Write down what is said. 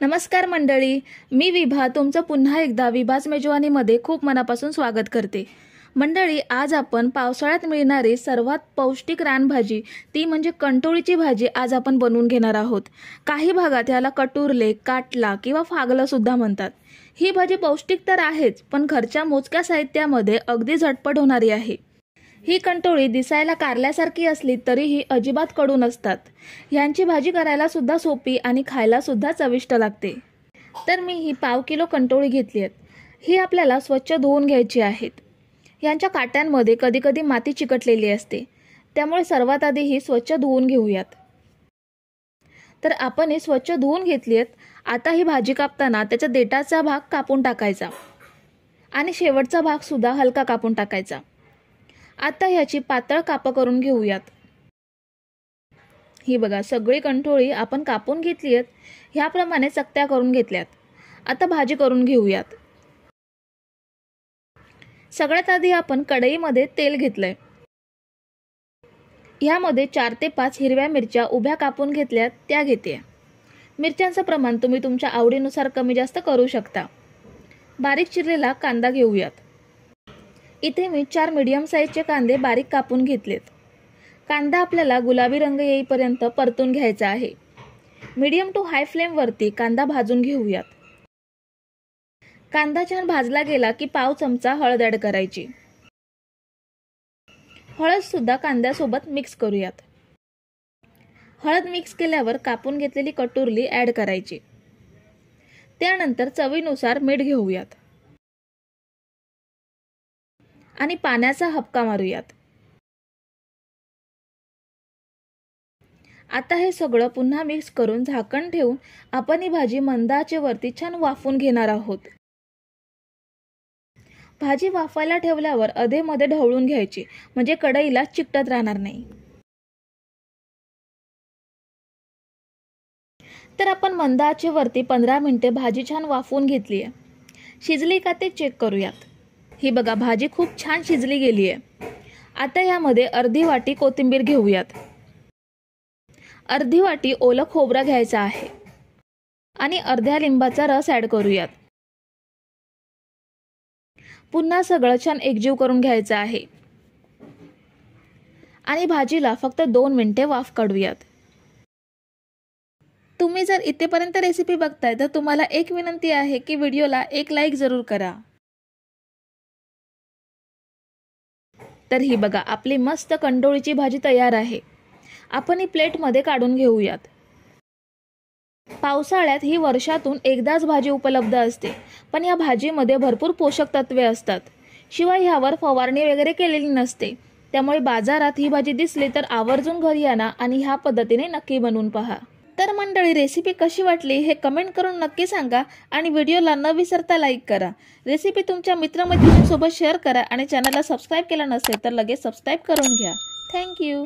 नमस्कार मंडळी, मी विभा तुमचं पुन्हा एकदा विभाज मेजवानीमध्ये खूप मनापासून स्वागत करते। मंडळी, आज आपण पावसाळ्यात मिळणारी सर्वात पौष्टिक रानभाजी ती म्हणजे कंटोळीची भाजी आज आपण बनवून घेणार आहोत। काही भागात याला कटुरले, काटला किंवा फागला सुद्धा म्हणतात। ही भाजी पौष्टिक तर आहेच, पण घरच्या मोजक्या साहित्यामध्ये अगदी झटपट होणारी आहे। ही कंटोळी दिसायला कारल्यासारखी असली तरीही अजिबात कडू नसतात। यांची भाजी करायला सुद्धा सोपी आणि खायला सुद्धा चविष्ट लागते। तर मी ही पाव किलो कंटोळी घेतली आहे। ही आपल्याला स्वच्छ धुवून घ्यायची आहेत। यांच्या काट्यांमध्ये कधी कधी माती चिकटलेली असते, त्यामुळे सर्वात आधी ही स्वच्छ धुवून घेऊयात। तर आपण ही स्वच्छ धुवून घेतली आहेत। आता ही भाजी कापताना त्याचा देठाचा भाग कापून टाकायचा आणि शेवटचा भाग सुद्धा हलका कापून टाकायचा। आता याची पातळ काप करून घेऊयात। ही बघा, सगळी कंटोळी आपण कापून घेतली आहेत। ह्याप्रमाणे चकत्या करून घेतल्यात। आता भाजी करून घेऊयात। सगळ्यात आधी आपण कढईमध्ये तेल घेतलंय। यामध्ये 4 ते 5 हिरव्या मिरच्या उभ्या कापून घेतल्यात त्या घेते। मिरच्यांचं प्रमाण तुम्ही तुमच्या आवडीनुसार कमी जास्त करू शकता। बारीक चिरलेला कांदा घेऊयात। इथे मी 4 मीडियम साईजचे कांदे बारीक कापून घेतलेत। कांदा आपल्याला गुलाबी रंग येईपर्यंत परतून घ्यायचा आहे। मीडियम टू हाय फ्लेम वरती कांदा भाजून घेऊयात। कांदा छान भाजला गेला की पाव चमचा हळद ॲड करायची। हळद सुद्धा कांद्यासोबत मिक्स करूयात। हळद मिक्स केल्यावर कापून घेतलेली कटुरली ॲड करायची। त्यानंतर चवीनुसार मीठ घेऊयात आणि पाण्याचा हबका मारूयात। आता हे सगळं पुन्हा मिक्स करून झाकण ठेवून आपण ही भाजी मंद आचेवरती छान वाफवून घेणार आहोत। भाजी वाफायला ठेवल्यावर अधेमध्ये ढवळून घ्यायची, म्हणजे कढईला चिकटत राहणार नाही। तर आपण मंद आचेवरती 15 मिनिटे भाजी छान वाफवून घेतली आहे। शिजली का ते चेक करूयात। ही बघा, भाजी खूप छान शिजली गेली आहे। आता यामध्ये अर्धी वाटी कोथिंबीर घेऊयात। अर्धी वाटी ओलं खोबरं घ्यायचं आहे आणि अर्ध्या लिंबाचा रस ॲड करूयात। पुन्हा सगळं छान एकजीव करून घ्यायचं आहे आणि भाजीला फक्त 2 मिनिटे वाफ काढूयात। तुम्ही जर इथेपर्यंत रेसिपी बघताय तर तुम्हाला एक विनंती आहे की व्हिडिओला एक लाईक जरूर करा। तर ही बघा, आपली मस्त कंटोळीची भाजी तयार आहे। आपण ही प्लेटमध्ये काढून घेऊयात। पावसाळ्यात ही वर्षातून एकदाच भाजी उपलब्ध असते, पण या भाजीमध्ये भरपूर पोषक तत्वे असतात। शिवाय ह्यावर फवारणी वगैरे केलेली नसते, त्यामुळे बाजारात ही भाजी दिसली तर आवर्जून घरी आणा आणि ह्या पद्धतीने नक्की बनवून पहा। तर मंडळी, रेसिपी कशी वाटली हे कमेंट करून नक्की सांगा आणि व्हिडिओला न विसरता लाईक करा। रेसिपी तुमच्या मित्रमैत्रिणींसोबत शेअर करा आणि चॅनलला सबस्क्राईब केलं नसेल तर लगेच सबस्क्राईब करून घ्या। थँक्यू।